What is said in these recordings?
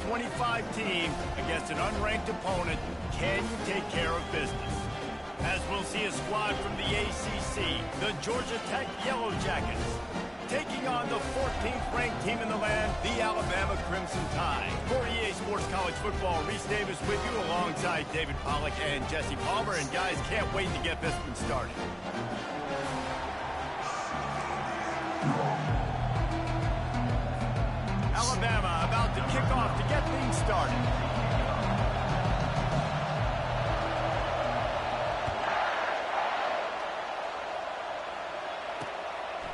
25 team against an unranked opponent. Can you take care of business? As we'll see a squad from the ACC, the Georgia Tech Yellow Jackets, taking on the 14th ranked team in the land, the Alabama Crimson Tide. For EA Sports College Football, Reese Davis with you alongside David Pollack and Jesse Palmer. And guys, can't wait to get this one started. Alabama about to kick off to get things started.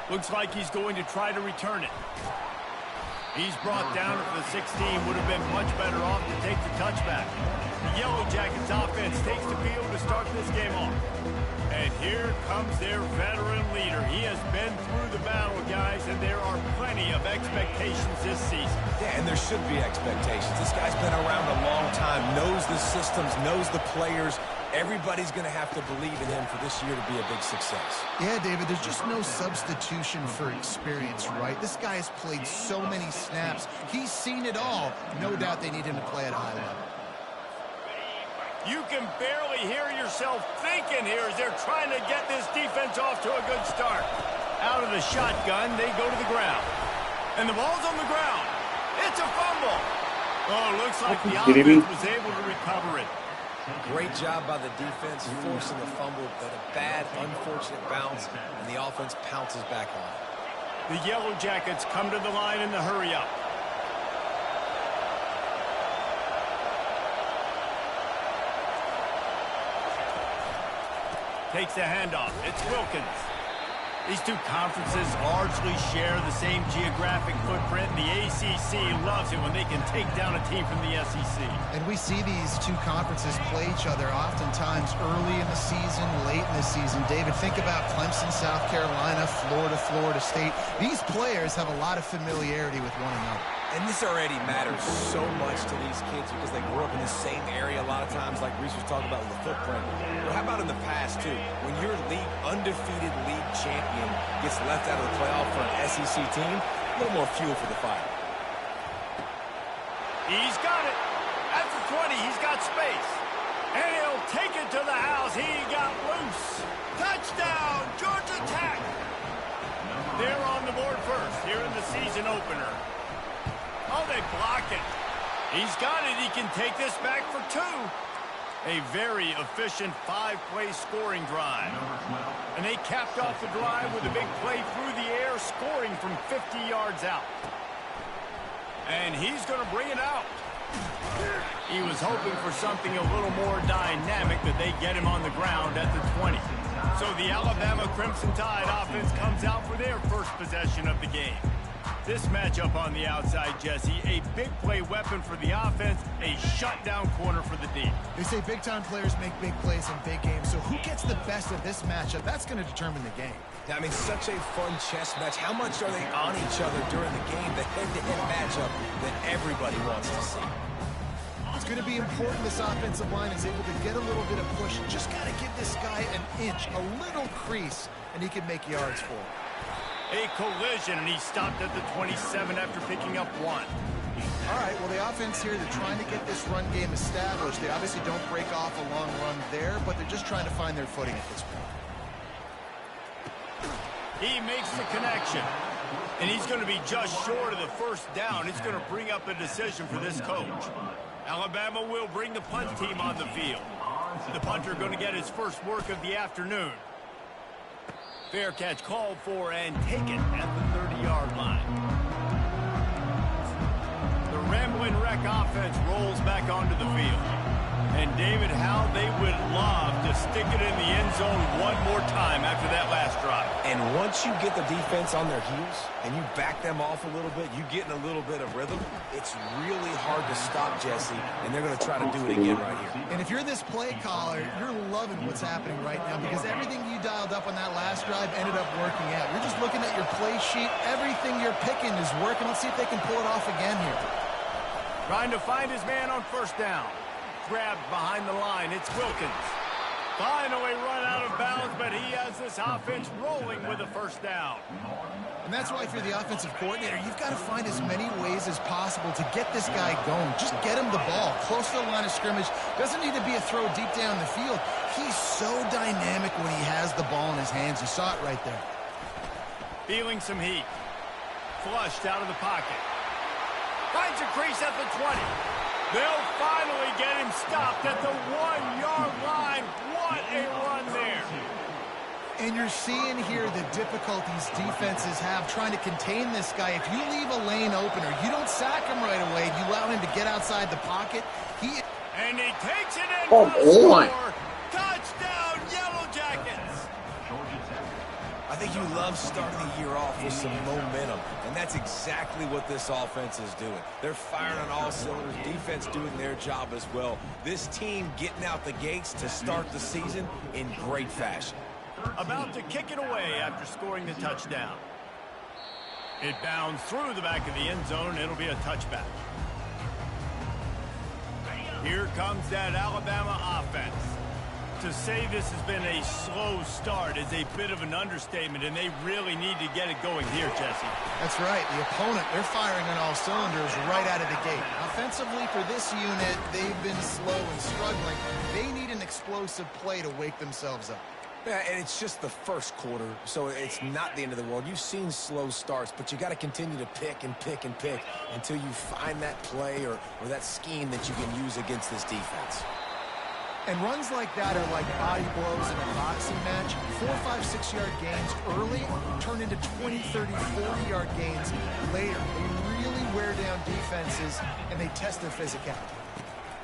Looks like he's going to try to return it. He's brought down for the 16. Would have been much better off to take the touchback. The Yellow Jackets offense takes the field to start this game off. And here comes their veteran leader. He has been through the battle, guys, and there are plenty of expectations this season. Yeah, and there should be expectations. This guy's been around a long time, knows the systems, knows the players. Everybody's going to have to believe in him for this year to be a big success. Yeah, David, there's just no substitution for experience, right? This guy has played so many snaps. He's seen it all. No doubt they need him to play at a high level. You can barely hear yourself thinking here as they're trying to get this defense off to a good start. Out of the shotgun, they go to the ground. And the ball's on the ground. It's a fumble. Oh, looks like the offense was able to recover it. Great job by the defense, forcing the fumble, but a bad, unfortunate bounce, and the offense pounces back on it. The Yellow Jackets come to the line in the hurry-up. Takes the handoff. It's Wilkins. These two conferences largely share the same geographic footprint. The ACC loves it when they can take down a team from the SEC. And we see these two conferences play each other oftentimes early in the season, late in the season. David, think about Clemson, South Carolina, Florida, Florida State. These players have a lot of familiarity with one another. And this already matters so much to these kids because they grew up in the same area a lot of times, like Reese was talking about with the footprint. But how about in the past, too? When your undefeated league champion gets left out of the playoff for an SEC team, a little more fuel for the fire. He's got it. At the 20, he's got space. And he'll take it to the house. He got loose. Touchdown, Georgia Tech. They're on the board first here in the season opener. Oh, they block it. He's got it. He can take this back for two. A very efficient five-play scoring drive. And they capped off the drive with a big play through the air, scoring from 50 yards out. And he's going to bring it out. He was hoping for something a little more dynamic, but they get him on the ground at the 20. So the Alabama Crimson Tide offense comes out for their first possession of the game. This matchup on the outside, Jesse, a big play weapon for the offense, a shutdown corner for the D. They say big-time players make big plays in big games, so who gets the best of this matchup? That's going to determine the game. I mean, such a fun chess match. How much are they on each other during the game, the head-to-head matchup that everybody wants to see? It's going to be important this offensive line is able to get a little bit of push. Just got to give this guy an inch, a little crease, and he can make yards for it. A collision, and he stopped at the 27 after picking up one. All right, well, the offense here, they're trying to get this run game established. They obviously don't break off a long run there, but they're just trying to find their footing at this point. He makes the connection, and he's going to be just short of the first down. It's going to bring up a decision for this coach. Alabama will bring the punt team on the field. The punter going to get his first work of the afternoon. Fair catch called for and taken at the 30-yard line. The Ramblin' Wreck offense rolls back onto the field. And David, how they would love to stick it in the end zone one more time after that last drive. And once you get the defense on their heels and you back them off a little bit, you get in a little bit of rhythm, it's really hard to stop, Jesse, and they're going to try to do it again right here. And if you're this play caller, you're loving what's happening right now because everything you dialed up on that last drive ended up working out. You're just looking at your play sheet. Everything you're picking is working. Let's see if they can pull it off again here. Trying to find his man on first down. Grabbed behind the line. It's Wilkins. Finally run out of bounds, but he has this offense rolling with a first down. And that's why if you're the offensive coordinator, you've got to find as many ways as possible to get this guy going. Just get him the ball close to the line of scrimmage. Doesn't need to be a throw deep down the field. He's so dynamic when he has the ball in his hands. You saw it right there. Feeling some heat. Flushed out of the pocket. Finds a crease at the 20. They'll finally get him stopped at the 1-yard line. What a run there. And you're seeing here the difficulties defenses have trying to contain this guy. If you leave a lane open or you don't sack him right away, you allow him to get outside the pocket, and he takes it in for the score. Touchdown, Yellow Jackets. I think you love starting the year off with some momentum, and that's exactly what this offense is doing. They're firing on all cylinders, defense doing their job as well. This team getting out the gates to start the season in great fashion. About to kick it away after scoring the touchdown. It bounds through the back of the end zone. It'll be a touchback. Here comes that Alabama offense. To say this has been a slow start is a bit of an understatement, and they really need to get it going here, Jesse. That's right. The opponent, they're firing on all cylinders right out of the gate. Offensively for this unit, they've been slow and struggling. They need an explosive play to wake themselves up. Yeah, and it's just the first quarter, so it's not the end of the world. You've seen slow starts, but you got to continue to pick and pick and pick until you find that play or that scheme that you can use against this defense. And runs like that are like body blows in a boxing match. 4, 5, 6-yard gains early turn into 20, 30, 40-yard gains later. They really wear down defenses, and they test their physicality.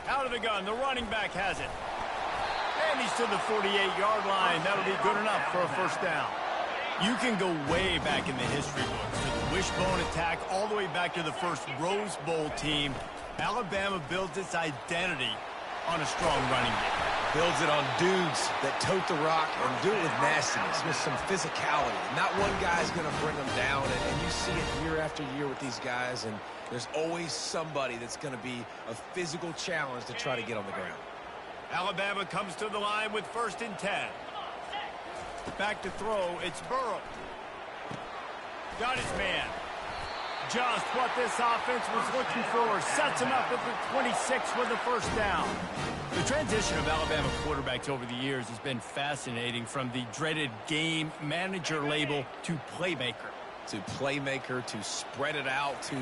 Out of the gun, the running back has it. And he's to the 48-yard line. That'll be good enough for a first down. You can go way back in the history books to the wishbone attack all the way back to the first Rose Bowl team. Alabama builds its identity on a strong running game. Builds it on dudes that tote the rock and do it with nastiness, with some physicality. Not one guy's going to bring them down, and you see it year after year with these guys, and there's always somebody that's going to be a physical challenge to try to get on the ground. Alabama comes to the line with 1st and 10. Back to throw, it's Burrow. Got his man. Just what this offense was looking for. Sets him up at the 26 with the first down. The transition of Alabama quarterbacks over the years has been fascinating, from the dreaded game manager label to playmaker. To playmaker, to spread it out, to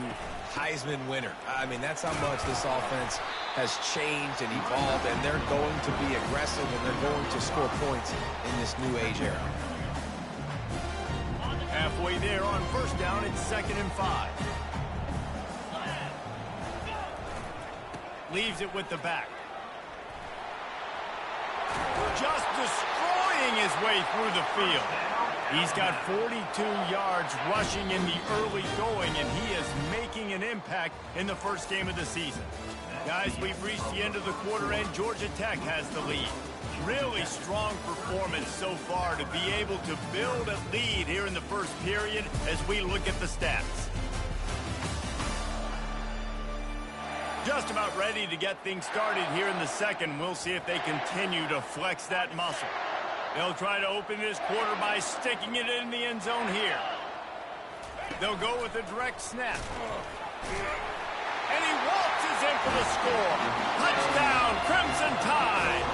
Heisman winner. I mean, that's how much this offense has changed and evolved, and they're going to be aggressive, and they're going to score points in this new age era. Halfway there on first down, it's 2nd and 5. Leaves it with the back. Just destroying his way through the field. He's got 42 yards rushing in the early going, and he is making an impact in the first game of the season. Guys, we've reached the end of the quarter, and Georgia Tech has the lead. Really strong performance so far to be able to build a lead here in the first period as we look at the stats. Just about ready to get things started here in the second. We'll see if they continue to flex that muscle. They'll try to open this quarter by sticking it in the end zone here. They'll go with a direct snap. And he waltzes in for the score. Touchdown, Crimson Tide.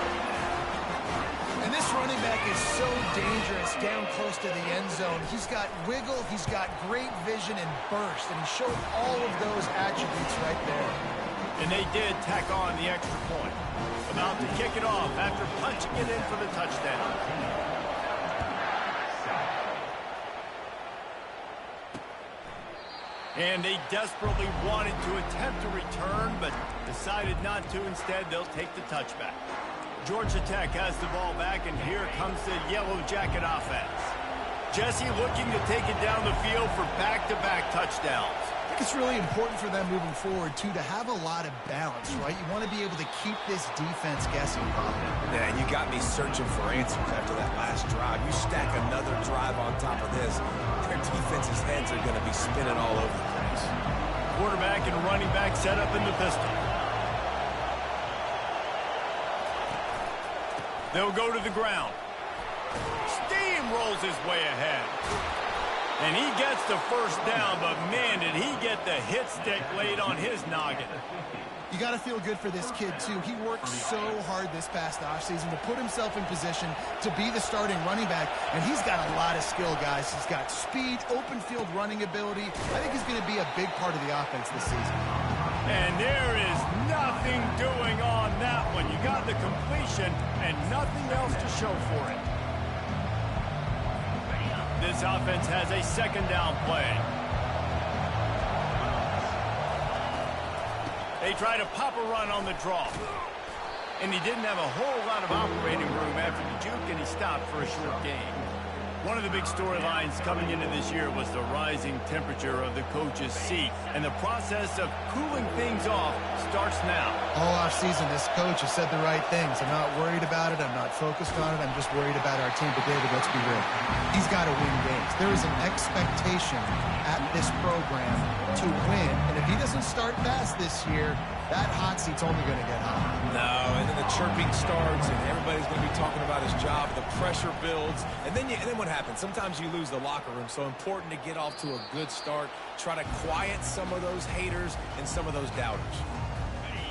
And this running back is so dangerous down close to the end zone. He's got wiggle, he's got great vision and burst, and he showed all of those attributes right there. And they did tack on the extra point. About to kick it off after punching it in for the touchdown. And they desperately wanted to attempt a return, but decided not to. Instead, they'll take the touchback. Georgia Tech has the ball back, and here comes the Yellow Jacket offense. Jesse looking to take it down the field for back-to-back touchdowns. I think it's really important for them moving forward, too, to have a lot of balance, right? You want to be able to keep this defense guessing. Yeah, and you got me searching for answers after that last drive. You stack another drive on top of this, their defense's heads are going to be spinning all over the place. Quarterback and running back set up in the pistol. They'll go to the ground. Steamrolls his way ahead. And he gets the first down, but man, did he get the hit stick laid on his noggin. You got to feel good for this kid, too. He worked so hard this past offseason to put himself in position to be the starting running back, and he's got a lot of skill, guys. He's got speed, open field running ability. I think he's going to be a big part of the offense this season. And there is nothing doing on that one. You got the completion and nothing else to show for it. This offense has a second down play. They try to pop a run on the draw. And he didn't have a whole lot of operating room after the juke, and he stopped for a short gain. One of the big storylines coming into this year was the rising temperature of the coach's seat. And the process of cooling things off starts now. All offseason, this coach has said the right things. I'm not worried about it. I'm not focused on it. I'm just worried about our team. But, David, let's be real. He's got to win games. There is an expectation at this program to win. And if he doesn't start fast this year, that hot seat's only going to get hot. No, and then the chirping starts, and everybody's going to be talking about his job. The pressure builds, and then what happens? Sometimes you lose the locker room. So important to get off to a good start. Try to quiet some of those haters and some of those doubters.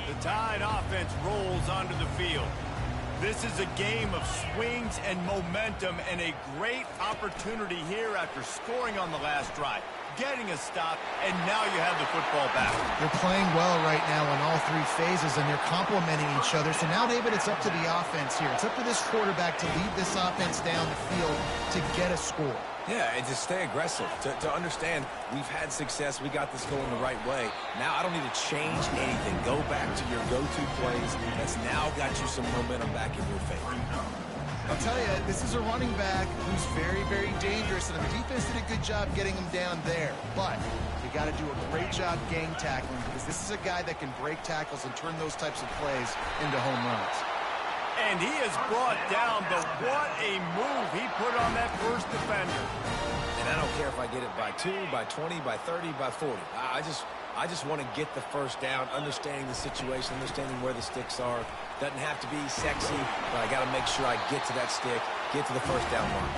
The Tide offense rolls onto the field. This is a game of swings and momentum, and a great opportunity here after scoring on the last drive, getting a stop, and now you have the football back. They're playing well right now in all three phases, and they're complementing each other. So now, David, it's up to the offense here. It's up to this quarterback to lead this offense down the field to get a score. Yeah, and to stay aggressive, to understand we've had success, we got this going the right way. Now I don't need to change anything. Go back to your go-to plays. That's now got you some momentum back in your favor. I'll tell you, this is a running back who's very, very dangerous, and the defense did a good job getting him down there. But you got to do a great job gang tackling, because this is a guy that can break tackles and turn those types of plays into home runs. And he is brought down, but what a move he put on that first defender. And I don't care if I get it by 2, by 20, by 30, by 40. I just want to get the first down, understanding the situation, understanding where the sticks are. Doesn't have to be sexy, but I got to make sure I get to that stick, get to the first down line.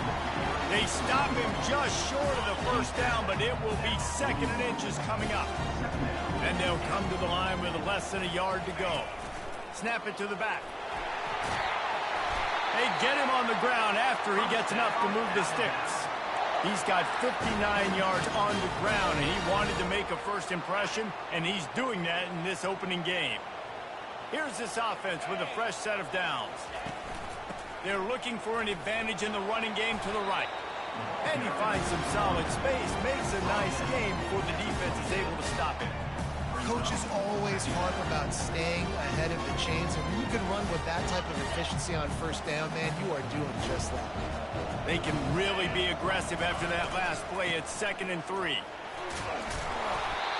They stop him just short of the first down, but it will be 2nd and inches coming up. And they'll come to the line with less than a yard to go. Snap it to the back. They get him on the ground after he gets enough to move the sticks. He's got 59 yards on the ground, and he wanted to make a first impression, and he's doing that in this opening game. Here's this offense with a fresh set of downs. They're looking for an advantage in the running game to the right. And he finds some solid space, makes a nice game before the defense is able to stop him. Coaches always harp about staying ahead of the chains, and when you can run with that type of efficiency on first down, man, you are doing just that. They can really be aggressive after that last play. It's 2nd and 3.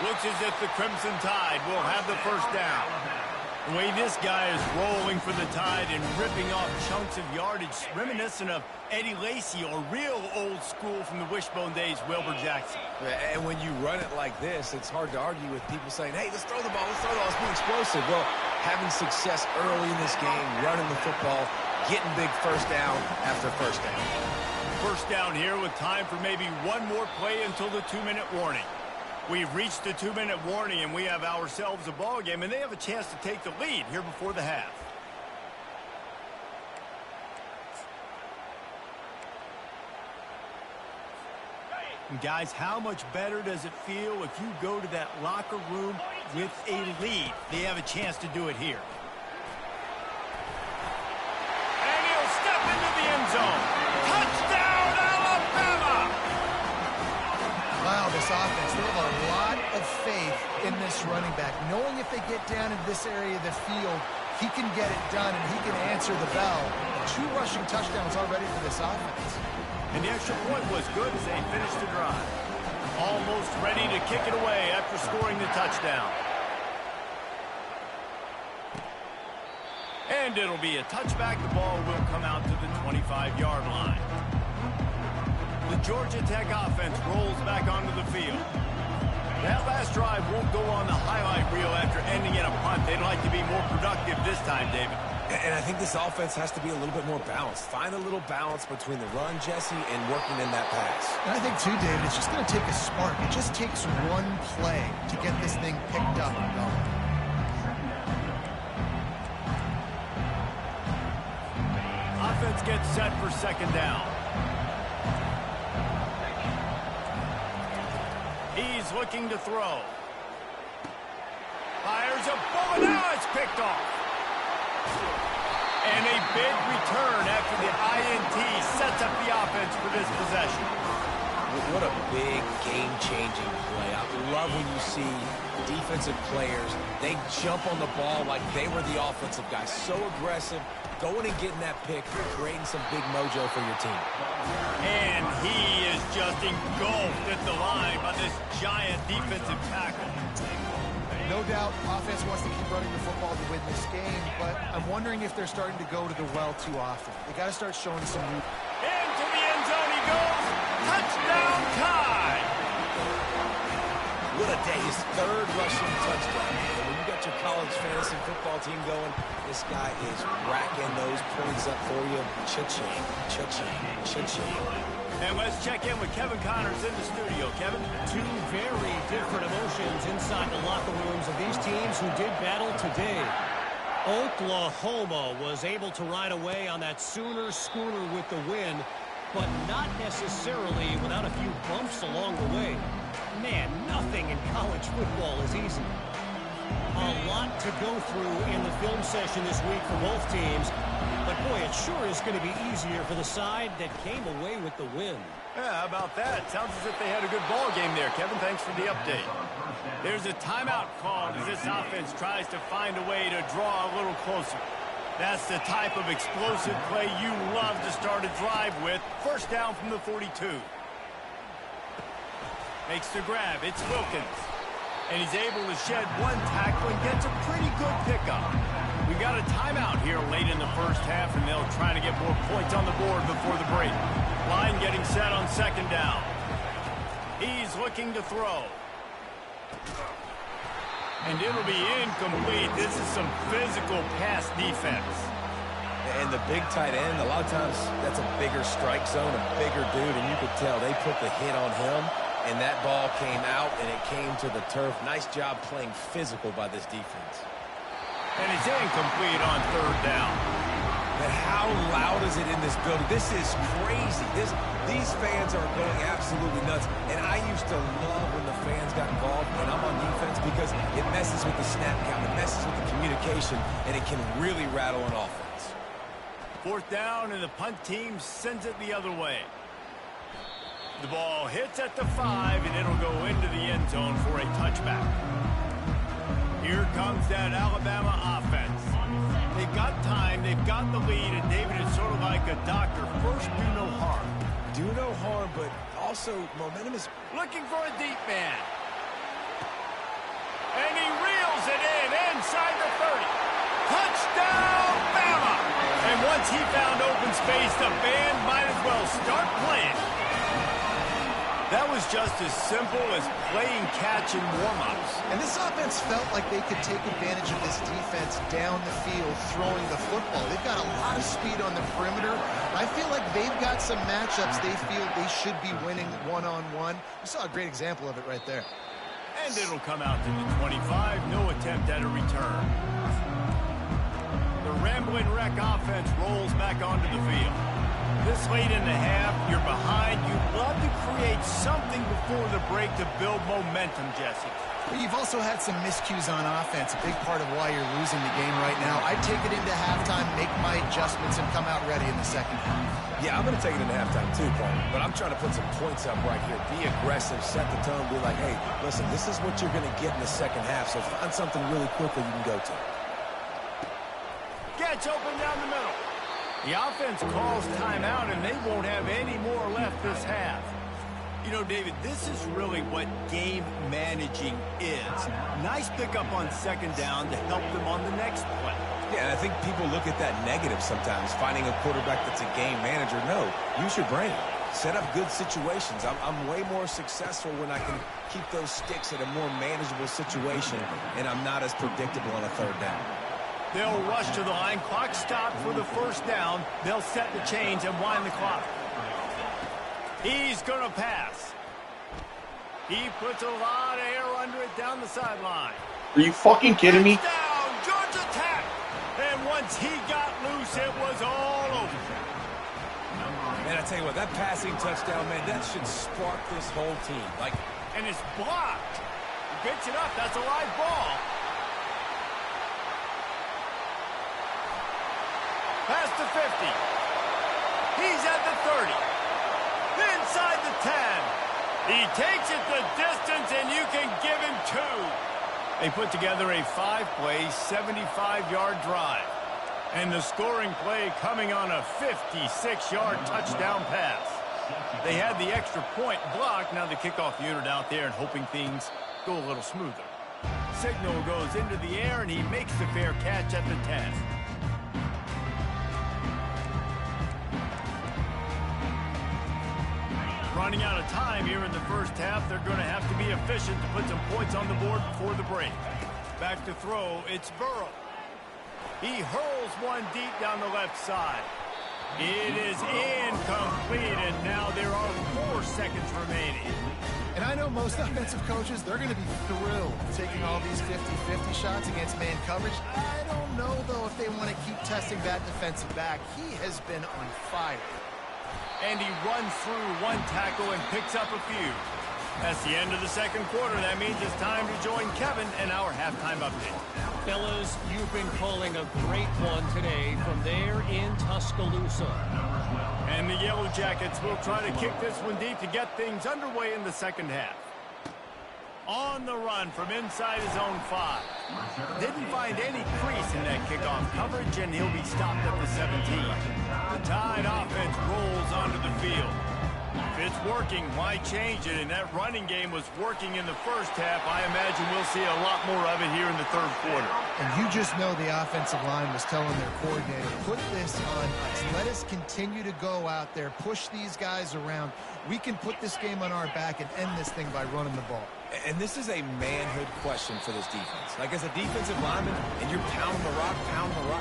Looks as if the Crimson Tide will have the first down. The way this guy is rolling for the Tide and ripping off chunks of yardage, reminiscent of Eddie Lacy or real old school from the Wishbone days, Wilbur Jackson. And when you run it like this, it's hard to argue with people saying, hey, let's throw the ball, let's be explosive. Well, having success early in this game, running the football, getting big first down after first down. First down here with time for maybe one more play until the 2-minute warning. We've reached the 2-minute warning, and we have ourselves a ball game, and they have a chance to take the lead here before the half. And guys, how much better does it feel if you go to that locker room with a lead? They have a chance to do it here. And he'll step into the end zone. Touchdown, Alabama! Wow, this offense, they have a lot of faith in this running back, knowing if they get down into this area of the field, he can get it done and he can answer the bell. 2 rushing touchdowns already for this offense. And the extra point was good as they finished the drive. Almost ready to kick it away after scoring the touchdown. And it'll be a touchback. The ball will come out to the 25-yard line. The Georgia Tech offense rolls back onto the field. That last drive won't go on the highlight reel after ending in a punt. They'd like to be more productive this time, David. And I think this offense has to be a little bit more balanced. Find a little balance between the run, Jesse, and working in that pass. And I think, too, David, it's just going to take a spark. It just takes one play to get this thing picked up and going. Offense gets set for second down. He's looking to throw. Fires a bullet. Now it's picked off. And a big return after the INT sets up the offense for this possession. What a big game-changing play. I love when you see defensive players, they jump on the ball like they were the offensive guys. So aggressive, going and getting that pick, creating some big mojo for your team. And he is just engulfed at the line by this giant defensive tackle. No doubt, offense wants to keep running the football to win this game, but I'm wondering if they're starting to go to the well too often. They got to start showing some new. Into the end zone he goes. Touchdown time. What a day. His third rushing touchdown. And when you got your college fantasy football team going, this guy is racking those points up for you. Cha-ching, cha-ching, cha-ching. And let's check in with Kevin Connors in the studio. Kevin? Two very different emotions inside the locker rooms of these teams who did battle today. Oklahoma was able to ride away on that Sooner schooner with the win, but not necessarily without a few bumps along the way. Man, nothing in college football is easy. A lot to go through in the film session this week for both teams. But, boy, it sure is going to be easier for the side that came away with the win. Yeah, how about that? Sounds as if they had a good ball game there, Kevin. Thanks for the update. There's a timeout called as this offense tries to find a way to draw a little closer. That's the type of explosive play you love to start a drive with. First down from the 42. Makes the grab. It's Wilkins. And he's able to shed one tackle and gets a pretty good pickup. We got a timeout here late in the first half, and they'll try to get more points on the board before the break. Line getting set on second down. He's looking to throw. And it'll be incomplete. This is some physical pass defense. And the big tight end, a lot of times that's a bigger strike zone, a bigger dude, and you could tell they put the hit on him. And that ball came out, and it came to the turf. Nice job playing physical by this defense. And it's incomplete on third down. And how loud is it in this building? This is crazy. These fans are going absolutely nuts. And I used to love when the fans got involved when I'm on defense because it messes with the snap count. It messes with the communication, and it can really rattle an offense. Fourth down, and the punt team sends it the other way. The ball hits at the 5, and it'll go into the end zone for a touchback. Here comes that Alabama offense. They've got time, they've got the lead, and David is sort of like a doctor. First, do no harm. Do no harm, but also momentum is... Looking for a deep man. And he reels it in inside the 30. Touchdown, Bama! And once he found open space, the band might as well start playing. That was just as simple as playing catch in warm-ups. And this offense felt like they could take advantage of this defense down the field, throwing the football. They've got a lot of speed on the perimeter. I feel like they've got some matchups they feel they should be winning one-on-one. We saw a great example of it right there. And it'll come out to the 25. No attempt at a return. The Ramblin' Wreck offense rolls back onto the field. This late in the half, you're behind. You'd love to create something before the break to build momentum, Jesse. But you've also had some miscues on offense, a big part of why you're losing the game right now. I'd take it into halftime, make my adjustments, and come out ready in the second half. Yeah, I'm going to take it into halftime too, Paul. But I'm trying to put some points up right here. Be aggressive, set the tone, be like, hey, listen, this is what you're going to get in the second half, so find something really quickly you can go to. Gets open down the middle. The offense calls timeout, and they won't have any more left this half. You know, David, this is really what game managing is. Nice pickup on second down to help them on the next play. Yeah, and I think people look at that negative sometimes, finding a quarterback that's a game manager. No, use your brain. Set up good situations. I'm way more successful when I can keep those sticks at a more manageable situation, and I'm not as predictable on a third down. They'll rush to the line. Clock stopped for the first down. They'll set the chains and wind the clock. He's going to pass. He puts a lot of air under it down the sideline. Are you fucking kidding me? Touchdown, Georgia Tech. And once he got loose, it was all over. Man, I tell you what, that passing touchdown, man, that should spark this whole team. And it's blocked. He picks it up. That's a live ball. Past the 50. He's at the 30. Inside the 10. He takes it the distance, and you can give him 2. They put together a 5-play, 75-yard drive. And the scoring play coming on a 56-yard touchdown pass. They had the extra point blocked. Now the kickoff unit out there and hoping things go a little smoother. Signal goes into the air, and he makes the fair catch at the 10. Running out of time here in the first half. They're going to have to be efficient to put some points on the board before the break. Back to throw, it's Burrow. He hurls one deep down the left side. It is incomplete, and now there are 4 seconds remaining. And I know most offensive coaches, they're going to be thrilled taking all these 50-50 shots against man coverage. I don't know, though, if they want to keep testing that defensive back. He has been on fire. And he runs through one tackle and picks up a few. That's the end of the second quarter. That means it's time to join Kevin and our halftime update. Fellas, you've been calling a great one today from there in Tuscaloosa. And the Yellow Jackets will try to kick this one deep to get things underway in the second half. On the run from inside his own 5. Didn't find any crease in that kickoff coverage, and he'll be stopped at the 17. The Tide offense rolls onto the field. If it's working, why change it? And that running game was working in the first half. I imagine we'll see a lot more of it here in the third quarter. And you just know the offensive line was telling their coordinator, put this on us. Let us continue to go out there, push these guys around. We can put this game on our back and end this thing by running the ball. And this is a manhood question for this defense. Like, as a defensive lineman, and you're pounding the rock,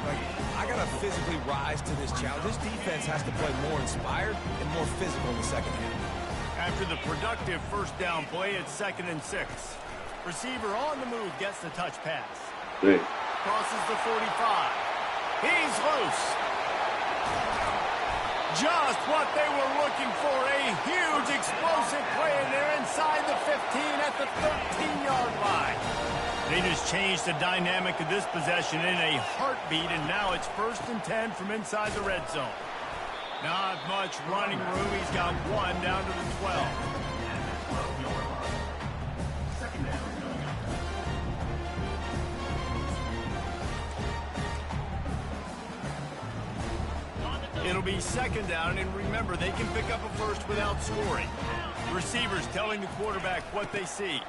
like, I got to physically rise to this challenge. This defense has to play more inspired and more physical in the second half. After the productive first down play, it's 2nd and 6. Receiver on the move gets the touch pass. Great. Crosses the 45. He's loose. Just what they were looking for, a huge explosive play, and they're inside the 15 at the 13-yard line. They just changed the dynamic of this possession in a heartbeat, and now it's 1st and 10 from inside the red zone. Not much running room. He's got 1 down to the 12. It'll be 2nd down, and remember, they can pick up a first without scoring. Receivers telling the quarterback what they see.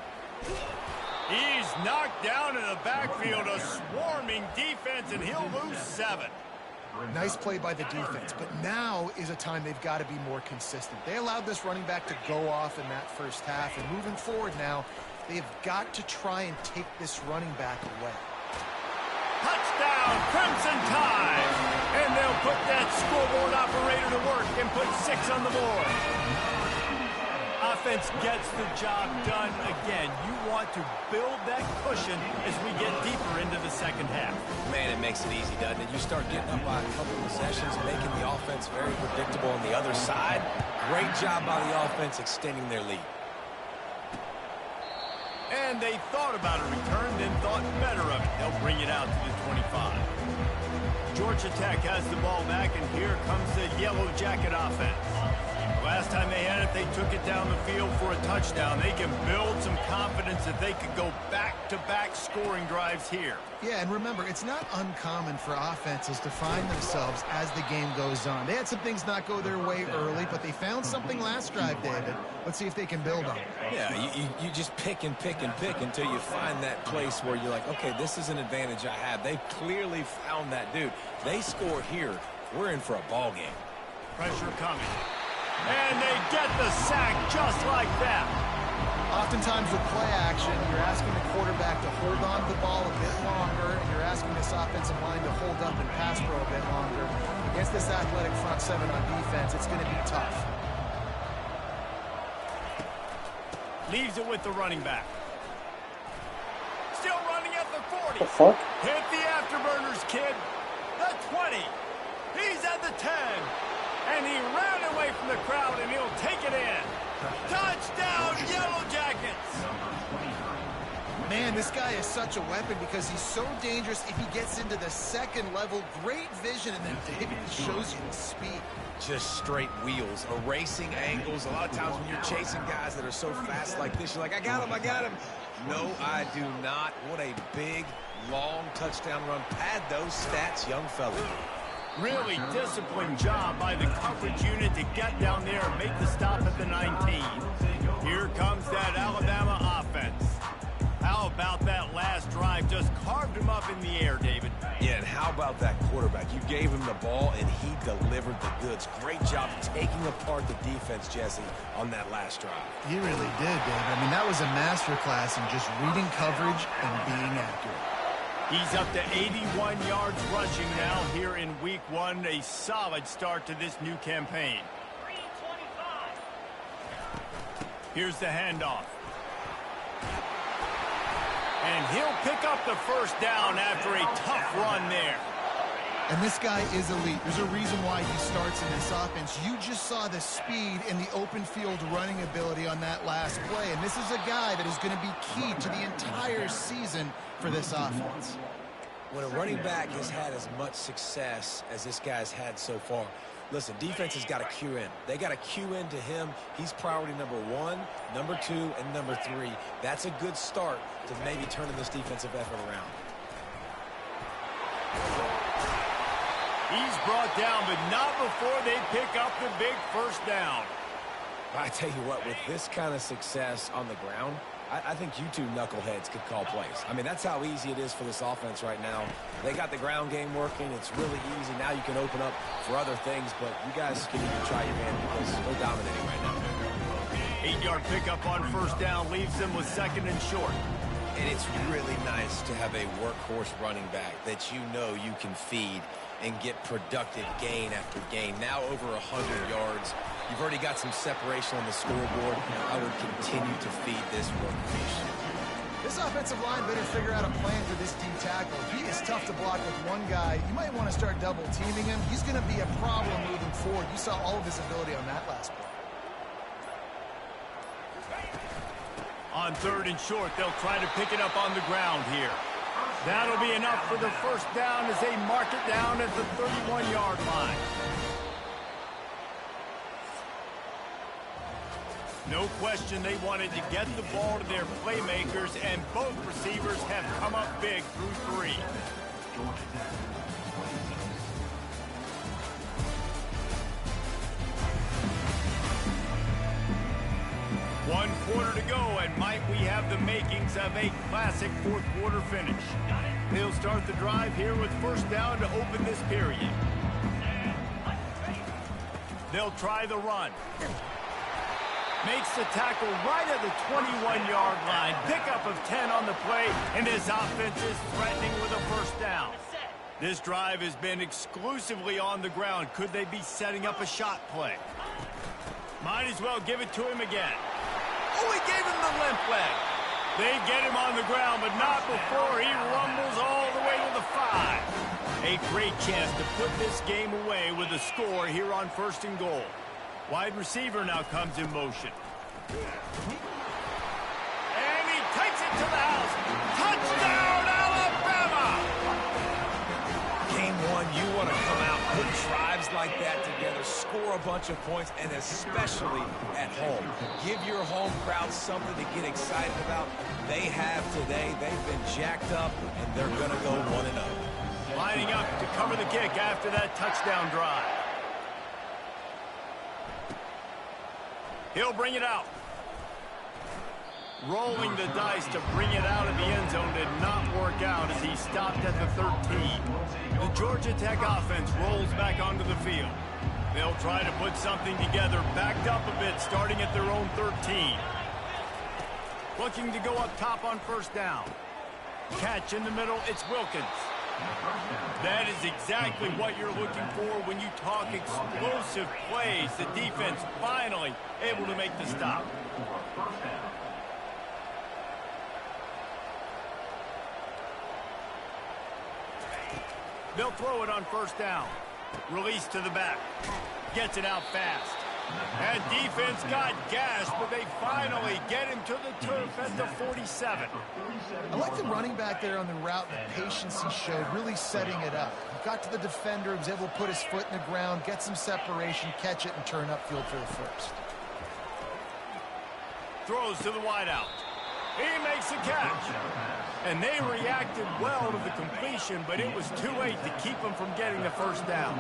He's knocked down in the backfield, a swarming defense, and he'll lose 7. Nice play by the defense, but now is a time they've got to be more consistent. They allowed this running back to go off in that first half, and moving forward now, they've got to try and take this running back away. Touchdown, Crimson Tide! And they'll put that scoreboard operator to work and put 6 on the board. Offense gets the job done again. You want to build that cushion as we get deeper into the second half. Man, it makes it easy, doesn't it? You start getting up by a couple of possessions, making the offense very predictable on the other side. Great job by the offense extending their lead. And they thought about a return, then thought better of it. They'll bring it out to the 25. Georgia Tech has the ball back, and here comes the Yellow Jacket offense. Last time they had it, they took it down the field for a touchdown. They can build some confidence that they could go back-to-back scoring drives here. Yeah, and remember, it's not uncommon for offenses to find themselves as the game goes on. They had some things not go their way early, but they found something last drive, David. Let's see if they can build on it. Yeah, you just pick and pick and pick until you find that place where you're like, okay, this is an advantage I have. They clearly found that dude. They score here. We're in for a ball game. Pressure coming. And they get the sack just like that. Oftentimes with play action, you're asking the quarterback to hold on to the ball a bit longer, and you're asking this offense offensive line to hold up and pass pro a bit longer. Against this athletic front seven on defense, it's going to be tough. Leaves it with the running back. Still running at the 40. The fuck? Hit the afterburners, kid. The 20. He's at the 10. And he ran away from the crowd, and he'll take it in. Touchdown, Yellow Jackets. Man, this guy is such a weapon because he's so dangerous if he gets into the second level. Great vision, and then David shows you the speed. Just straight wheels, erasing angles. A lot of times when you're chasing guys that are so fast like this, you're like, I got him, I got him. No, I do not. What a big, long touchdown run. Pad those stats, young fella. Really disciplined job by the coverage unit to get down there and make the stop at the 19. Here comes that Alabama offense. How about that last drive? Just carved him up in the air, David. Yeah, and how about that quarterback? You gave him the ball, and he delivered the goods. Great job taking apart the defense, Jesse, on that last drive. He really did, David. I mean, that was a masterclass in just reading coverage and being accurate. He's up to 81 yards rushing now here in week 1. A solid start to this new campaign. Here's the handoff. And he'll pick up the first down after a tough run there. And this guy is elite. There's a reason why he starts in this offense. You just saw the speed and the open field running ability on that last play. And this is a guy that is going to be key to the entire season for this offense. When a running back has had as much success as this guy's had so far, listen, defense has got to cue in. They got to cue in to him. He's priority number 1, number 2, and number 3. That's a good start to maybe turning this defensive effort around. He's brought down, but not before they pick up the big first down. I tell you what, with this kind of success on the ground, I think you two knuckleheads could call plays. I mean, that's how easy it is for this offense right now. They got the ground game working. It's really easy. Now you can open up for other things, but you guys can even try your hand because they're dominating right now. 8-yard pickup on first down leaves them with second and short. And it's really nice to have a workhorse running back that you know you can feed and get productive gain after gain. Now over 100 yards. You've already got some separation on the scoreboard. I would continue to feed this workhorse. This offensive line better figure out a plan for this D tackle. He is tough to block with one guy. You might want to start double teaming him. He's going to be a problem moving forward. You saw all of his ability on that last play. On third and short, they'll try to pick it up on the ground here. That'll be enough for the first down as they mark it down at the 31-yard line. No question they wanted to get the ball to their playmakers, and both receivers have come up big through 3. One quarter to go, and might we have the makings of a classic fourth-quarter finish. They'll start the drive here with first down to open this period. They'll try the run. Makes the tackle right at the 21-yard line. Pickup of 10 on the play, and this offense is threatening with a first down. This drive has been exclusively on the ground. Could they be setting up a shot play? Might as well give it to him again. Oh, he gave him the limp leg. They get him on the ground, but not before he rumbles all the way to the 5. A great chance to put this game away with a score here on first and goal. Wide receiver now comes in motion. And he takes it to the house. Touchdown, Alabama! Game 1, you want to come out, put drives like that together, score a bunch of points, and especially at home. Give your home crowd something to get excited about. They have today. They've been jacked up, and they're going to go 1-0. Lining up to cover the kick after that touchdown drive. He'll bring it out. Rolling the dice to bring it out of the end zone did not work out as he stopped at the 13. The Georgia Tech offense rolls back onto the field. They'll try to put something together, backed up a bit, starting at their own 13. Looking to go up top on first down. Catch in the middle, it's Wilkins. That is exactly what you're looking for when you talk explosive plays. The defense finally able to make the stop. They'll throw it on first down. Release to the back. Gets it out fast. And defense got gashed, but they finally get him to the turf at the 47. I like the running back there on the route, the patience he showed, really setting it up. He got to the defender, was able to put his foot in the ground, get some separation, catch it, and turn upfield for the first. Throws to the wideout. He makes the catch. And they reacted well to the completion, but it was too late to keep them from getting the first down.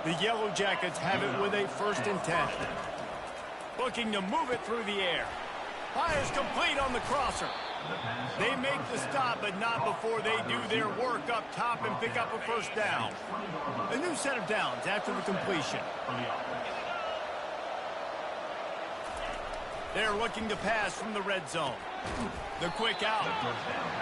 The Yellow Jackets have it with a 1st and 10. Looking to move it through the air. Fires complete on the crosser. They make the stop, but not before they do their work up top and pick up a first down. A new set of downs after the completion. They're looking to pass from the red zone. The quick out.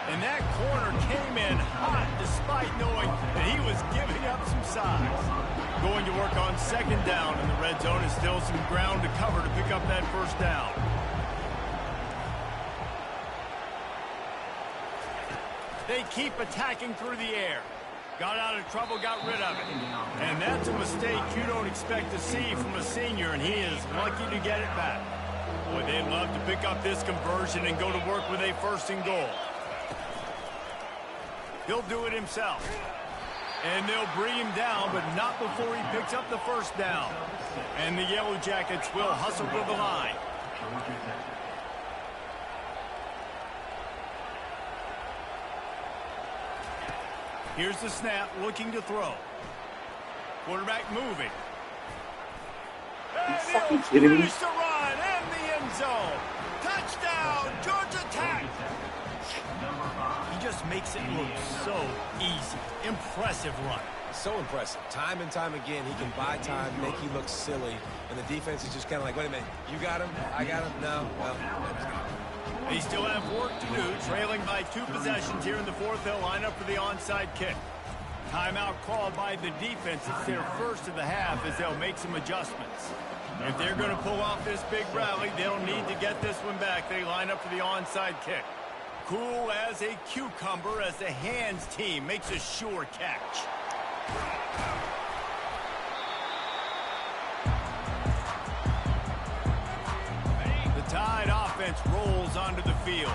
And that corner came in hot despite knowing that he was giving up some size. Going to work on 2nd down in the red zone and still some ground to cover to pick up that first down. They keep attacking through the air. Got out of trouble, got rid of it. And that's a mistake you don't expect to see from a senior, and he is lucky to get it back. Boy, they'd love to pick up this conversion and go to work with a 1st and goal. He'll do it himself. And they'll bring him down, but not before he picks up the first down. And the Yellow Jackets will hustle to the line. Here's the snap, looking to throw. Quarterback moving. Are you fucking kidding me? Finish the run and the end zone. Touchdown, Georgia Tech. He just makes it look so easy. Impressive run. So impressive. Time and time again, he can buy time, make you look silly, and the defense is just kind of like, wait a minute, you got him? I got him? No. Well, they still have work to do, trailing by 2 possessions here in the 4th. They'll line up for the onside kick. Timeout called by the defense. It's their first of the half as they'll make some adjustments. If they're going to pull off this big rally, they'll need to get this one back. They line up for the onside kick. Cool as a cucumber as the hands team makes a sure catch. The Tide offense rolls onto the field.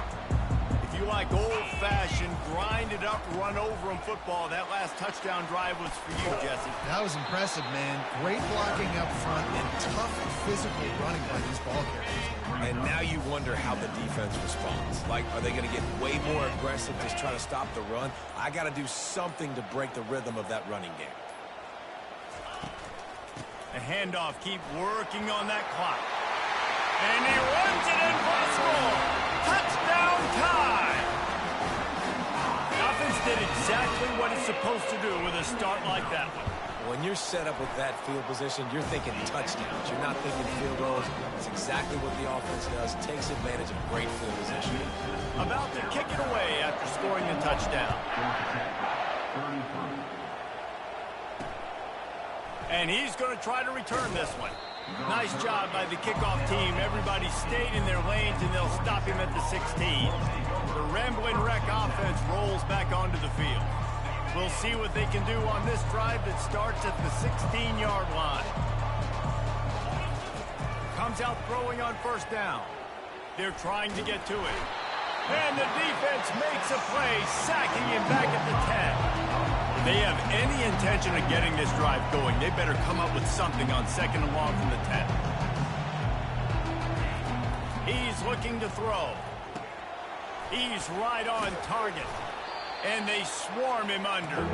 If you like old-fashioned, grind-it-up, run-over-'em football, that last touchdown drive was for you, Jesse. That was impressive, man. Great blocking up front and tough physical running by these ball carriers. and now you wonder how the defense responds. Like, are they going to get way more aggressive, just try to stop the run? I got to do something to break the rhythm of that running game. The handoff, keep working on that clock. And he runs it in for a score. Touchdown Tide! Offense did exactly what it's supposed to do with a start like that one. When you're set up with that field position, you're thinking touchdowns. You're not thinking field goals. It's exactly what the offense does. Takes advantage of great field position. About to kick it away after scoring the touchdown. And he's going to try to return this one. Nice job by the kickoff team. Everybody stayed in their lanes, and they'll stop him at the 16. The Ramblin' Wreck offense rolls back onto the field. We'll see what they can do on this drive that starts at the 16-yard line. Comes out throwing on first down. They're trying to get to it. And the defense makes a play, sacking him back at the 10. If they have any intention of getting this drive going, they better come up with something on second and long from the 10. He's looking to throw. He's right on target. And they swarm him under.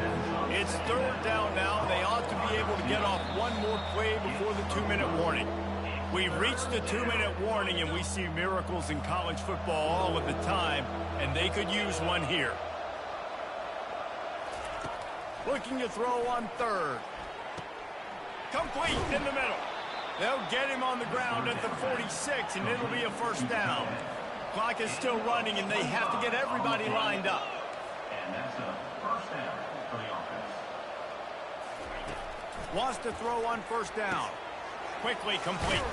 It's third down now. They ought to be able to get off one more play before the 2-minute warning. We've reached the 2-minute warning, and we see miracles in college football all of the time, and they could use one here. Looking to throw on third. Complete in the middle. They'll get him on the ground at the 46, and it'll be a first down. Clock is still running, and they have to get everybody lined up. Wants to throw on first down. Quickly complete.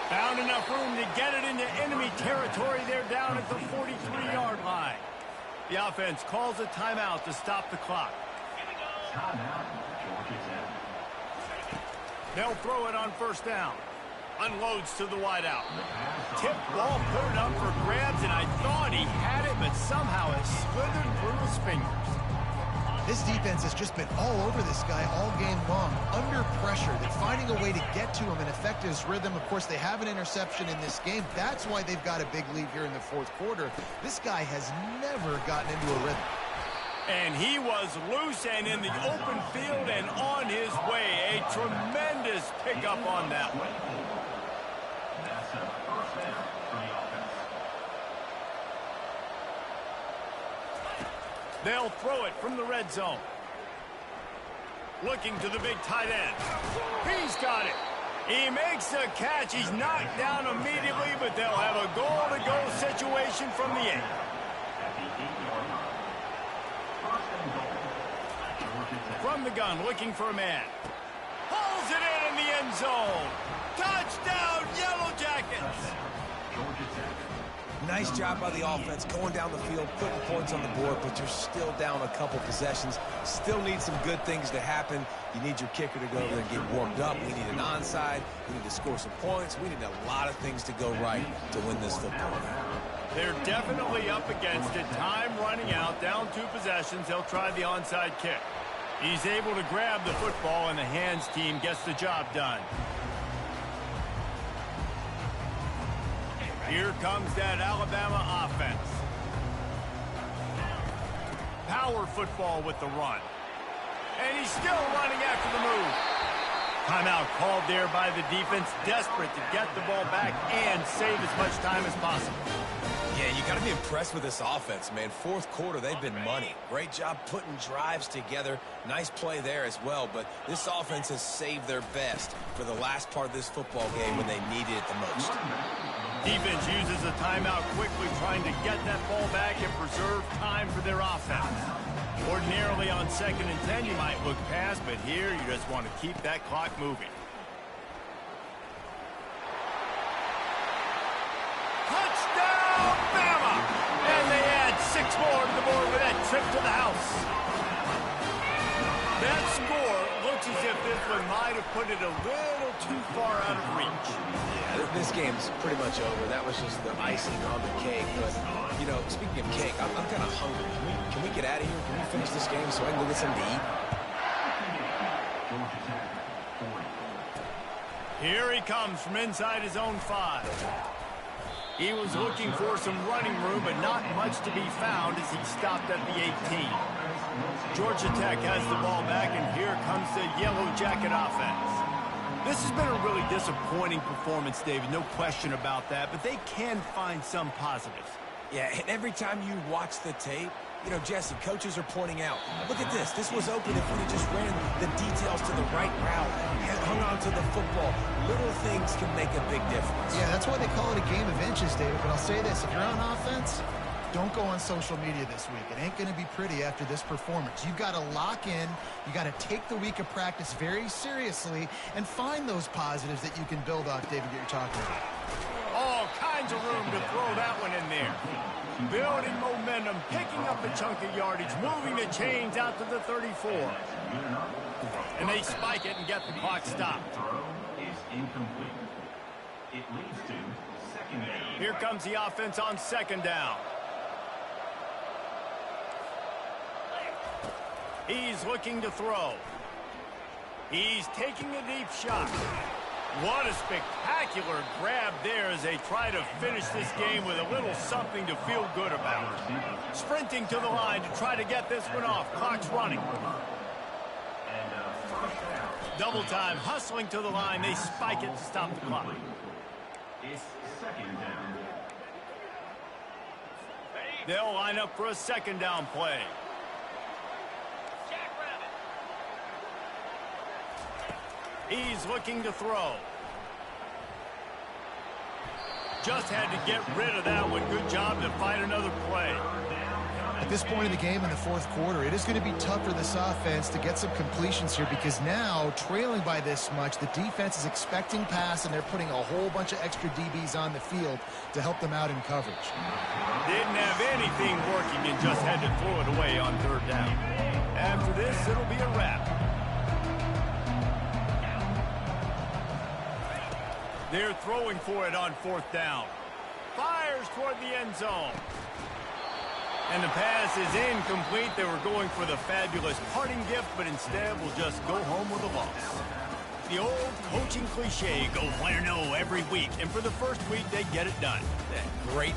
Found enough room to get it into enemy territory. They're down at the 43-yard line. The offense calls a timeout to stop the clock. They'll throw it on first down. Unloads to the wideout. Tip ball, put it up for grabs, and I thought he had it, but somehow it slithered through his fingers. This defense has just been all over this guy all game long, under pressure. They're finding a way to get to him and affect his rhythm. Of course, they have an interception in this game. That's why they've got a big lead here in the fourth quarter. This guy has never gotten into a rhythm. And he was loose and in the open field and on his way. A tremendous pickup on that one. That's a first down for the offense. They'll throw it from the red zone. Looking to the big tight end. He's got it. He makes the catch. He's knocked down immediately, but they'll have a goal-to-go situation from the 8. At the 8-yard line. First and goal. Georgia Tech. From the gun, looking for a man. Pulls it in the end zone. Touchdown, Yellow Jackets. Georgia Tech. Nice job by the offense going down the field, putting points on the board, but you're still down a couple possessions. Still need some good things to happen. You need your kicker to go over there and get warmed up. We need an onside. We need to score some points. We need a lot of things to go right to win this football game. They're definitely up against it. Time running out, down 2 possessions. They'll try the onside kick. He's able to grab the football, and the hands team gets the job done. Here comes that Alabama offense. Power football with the run. And he's still running after the move. Timeout called there by the defense, desperate to get the ball back and save as much time as possible. Yeah, you got to be impressed with this offense, man. Fourth quarter, they've been money. Great job putting drives together. Nice play there as well, but this offense has saved their best for the last part of this football game when they needed it the most. Defense uses a timeout quickly, trying to get that ball back and preserve time for their offense. Ordinarily on 2nd and 10, you might look past, but here you just want to keep that clock moving. Touchdown, Bama! And they add 6 more to the board with that trip to the house. That score looks as if this one might have put it a little too far out of reach. Yeah, this game's pretty much over. That was just the icing on the cake. But, you know, speaking of cake, I'm kind of hungry. Can we get out of here? Can we finish this game so I can go get something to eat? Georgia Tech, 40. Here he comes from inside his own 5. He was looking for some running room, but not much to be found as he stopped at the 18. Georgia Tech has the ball back, and here comes the Yellow Jacket offense. This has been a really disappointing performance, David, no question about that, but they can find some positives. Yeah, and every time you watch the tape, you know, Jesse, coaches are pointing out, look at this. This was open if we just ran the details to the right route, hung on to the football. Little things can make a big difference. Yeah, that's why they call it a game of inches, David. But I'll say this, if you're on offense, don't go on social media this week. It ain't going to be pretty after this performance. You've got to lock in. You got to take the week of practice very seriously and find those positives that you can build off, David, that you're talking about. All kinds of room to throw that one in there. Building momentum, picking up a chunk of yardage, moving the chains out to the 34. And they spike it and get the clock stopped. Throw is incomplete. It leads to 2nd down. Here comes the offense on 2nd down. He's looking to throw. He's taking a deep shot. What a spectacular grab there as they try to finish this game with a little something to feel good about. Sprinting to the line to try to get this one off. Clock's running. And first down. Double time, hustling to the line. They spike it to stop the clock. It's 2nd down. They'll line up for a 2nd down play. He's looking to throw. Just had to get rid of that one. Good job to find another play. At this point in the game in the fourth quarter, it is going to be tough for this offense to get some completions here because now, trailing by this much, the defense is expecting pass, and they're putting a whole bunch of extra DBs on the field to help them out in coverage. Didn't have anything working and just had to throw it away on third down. After this, it'll be a wrap. They're throwing for it on fourth down. Fires toward the end zone. And the pass is incomplete. They were going for the fabulous parting gift, but instead will just go home with a loss. The old coaching cliche, go player no every week. And for the first week, they get it done. Great